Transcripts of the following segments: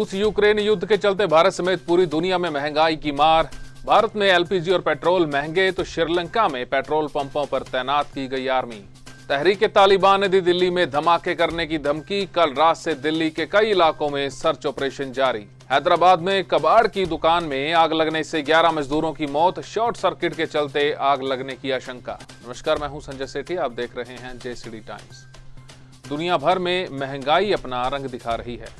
रूस यूक्रेन युद्ध के चलते भारत समेत पूरी दुनिया में महंगाई की मार। भारत में एलपीजी और पेट्रोल महंगे तो श्रीलंका में पेट्रोल पंपों पर तैनात की गई आर्मी। तहरीक-ए-तालिबान ने दी दिल्ली में धमाके करने की धमकी। कल रात से दिल्ली के कई इलाकों में सर्च ऑपरेशन जारी। हैदराबाद में कबाड़ की दुकान में आग लगने से 11 मजदूरों की मौत। शॉर्ट सर्किट के चलते आग लगने की आशंका। नमस्कार, मैं हूं संजय सेठी, आप देख रहे हैं जेसीडी टाइम्स। दुनिया भर में महंगाई अपना रंग दिखा रही है।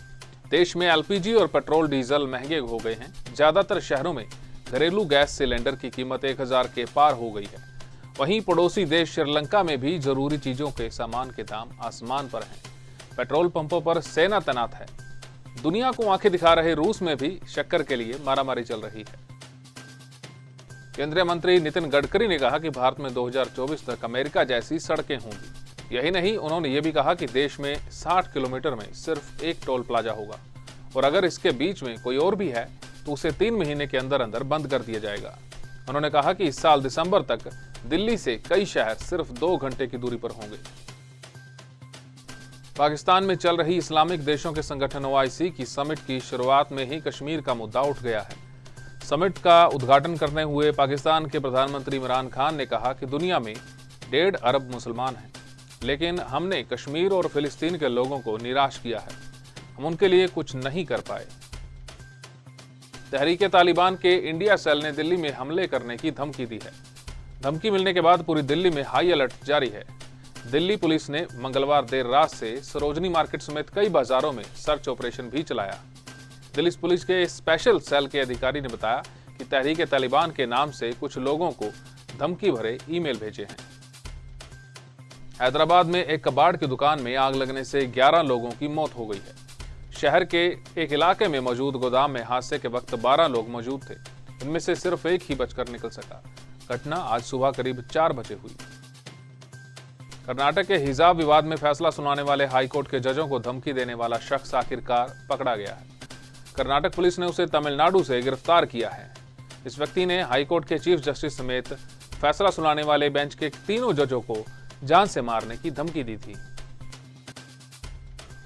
देश में एलपीजी और पेट्रोल डीजल महंगे हो गए हैं। ज्यादातर शहरों में घरेलू गैस सिलेंडर की कीमत 1000 के पार हो गई है। वहीं पड़ोसी देश श्रीलंका में भी जरूरी चीजों के सामान के दाम आसमान पर हैं। पेट्रोल पंपों पर सेना तैनात है। दुनिया को आंखें दिखा रहे रूस में भी शक्कर के लिए मारामारी चल रही है। केंद्रीय मंत्री नितिन गडकरी ने कहा कि भारत में 2024 तक अमेरिका जैसी सड़कें होंगी। यही नहीं, उन्होंने ये भी कहा कि देश में 60 किलोमीटर में सिर्फ एक टोल प्लाजा होगा और अगर इसके बीच में कोई और भी है तो उसे 3 महीने के अंदर अंदर बंद कर दिया जाएगा। उन्होंने कहा कि इस साल दिसंबर तक दिल्ली से कई शहर सिर्फ 2 घंटे की दूरी पर होंगे। पाकिस्तान में चल रही इस्लामिक देशों के संगठन ओआईसी की समिट की शुरुआत में ही कश्मीर का मुद्दा उठ गया है। समिट का उद्घाटन करते हुए पाकिस्तान के प्रधानमंत्री इमरान खान ने कहा कि दुनिया में 1.5 अरब मुसलमान हैं, लेकिन हमने कश्मीर और फिलिस्तीन के लोगों को निराश किया है। हम उनके लिए कुछ नहीं कर पाए। तहरीक-ए-तालिबान के इंडिया सेल ने दिल्ली में हमले करने की धमकी दी है। धमकी मिलने के बाद पूरी दिल्ली में हाई अलर्ट जारी है। दिल्ली पुलिस ने मंगलवार देर रात से सरोजनी मार्केट समेत कई बाजारों में सर्च ऑपरेशन भी चलाया। दिल्ली पुलिस के स्पेशल सेल के अधिकारी ने बताया कि तहरीक-ए-तालिबान के नाम से कुछ लोगों को धमकी भरे ईमेल भेजे हैं। हैदराबाद में एक कबाड़ की दुकान में आग लगने से 11 लोगों की मौत हो गई है। शहर के एक इलाके में मौजूद गोदाम में हादसे के वक्त 12 लोग मौजूद थे। इनमें से सिर्फ एक ही बचकर निकल सका। घटना आज सुबह करीब 4 बजे हुई। कर्नाटक के हिजाब विवाद में फैसला सुनाने वाले हाईकोर्ट के जजों को धमकी देने वाला शख्स आखिरकार पकड़ा गया है। कर्नाटक पुलिस ने उसे तमिलनाडु से गिरफ्तार किया है। इस व्यक्ति ने हाईकोर्ट के चीफ जस्टिस समेत फैसला सुनाने वाले बेंच के तीनों जजों को जान से मारने की धमकी दी थी।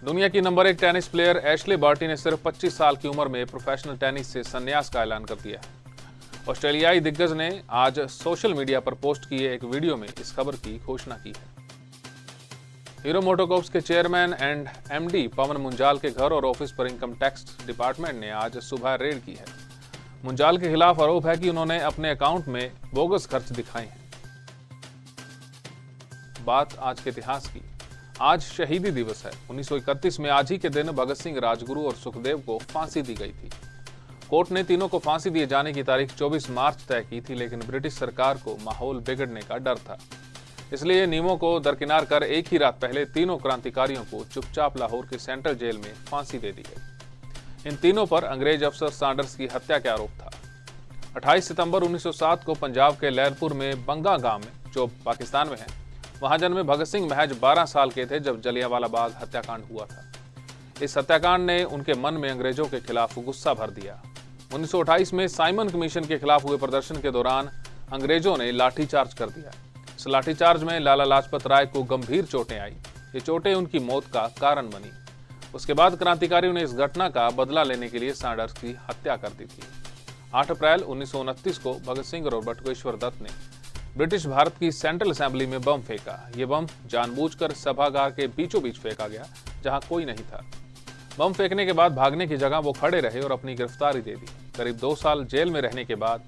दुनिया की number 1 tennis player Ashleigh Barty ने सिर्फ 25 साल की उम्र में प्रोफेशनल टेनिस से संन्यास का ऐलान कर दिया है। ऑस्ट्रेलियाई दिग्गज ने आज सोशल मीडिया पर पोस्ट किए एक वीडियो में इस खबर की घोषणा की है। हीरो मोटोकॉर्प्स के chairman and MD Pawan Munjal के घर और ऑफिस पर इनकम टैक्स डिपार्टमेंट ने आज सुबह रेड की है। मुंजाल के खिलाफ आरोप है कि उन्होंने अपने अकाउंट में बोगस खर्च दिखाए हैं। बात आज के इतिहास की। आज शहीदी दिवस है। 1931 में आज ही के दिन भगत सिंह, राजगुरु और सुखदेव को फांसी दी गई थी। कोर्ट ने तीनों को फांसी दिए जाने की तारीख 24 मार्च तय की थी, लेकिन ब्रिटिश सरकार को माहौल बिगड़ने का डर था। इसलिए नियमों को दरकिनार कर एक ही रात पहले तीनों क्रांतिकारियों को चुपचाप लाहौर की सेंट्रल जेल में फांसी दे दी गई। इन तीनों पर अंग्रेज अफसर सैंडर्स की हत्या का आरोप था। 28 सितंबर 1907 को पंजाब के लहरपुर में बंगा गांव में, जो पाकिस्तान में है, वहां जन्मे भगत सिंह महज 12 साल के थे जब जलियांवाला बाग हत्याकांड हुआ था। इस हत्याकांड ने उनके मन में अंग्रेजों के खिलाफ गुस्सा भर दिया। 1928 में साइमन कमीशन के खिलाफ हुए प्रदर्शन के दौरान अंग्रेजों ने लाठीचार्ज कर दिया। इस लाठीचार्ज में लाला लाजपत राय को गंभीर चोटें आई। ये चोटें उनकी मौत का कारण बनी। उसके बाद क्रांतिकारियों ने इस घटना का बदला लेने के लिए सैंडर्स की हत्या कर दी थी। 8 अप्रैल 1929 को भगत सिंह और बटुकेश्वर दत्त ने ब्रिटिश भारत की सेंट्रल असेंबली में बम फेंका। ये बम जानबूझकर सभागार के बीचों बीच फेंका गया, जहां कोई नहीं था। बम फेंकने के बाद भागने की जगह वो खड़े रहे और अपनी गिरफ्तारी दे दी। करीब 2 साल जेल में रहने के बाद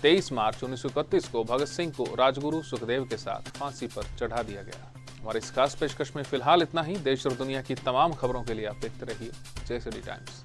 23 मार्च 1931 को भगत सिंह को राजगुरु सुखदेव के साथ फांसी पर चढ़ा दिया गया। हमारे इस खास पेशकश में फिलहाल इतना ही। देश और दुनिया की तमाम खबरों के लिए आप देखते रहिए जेसीडी टाइम्स।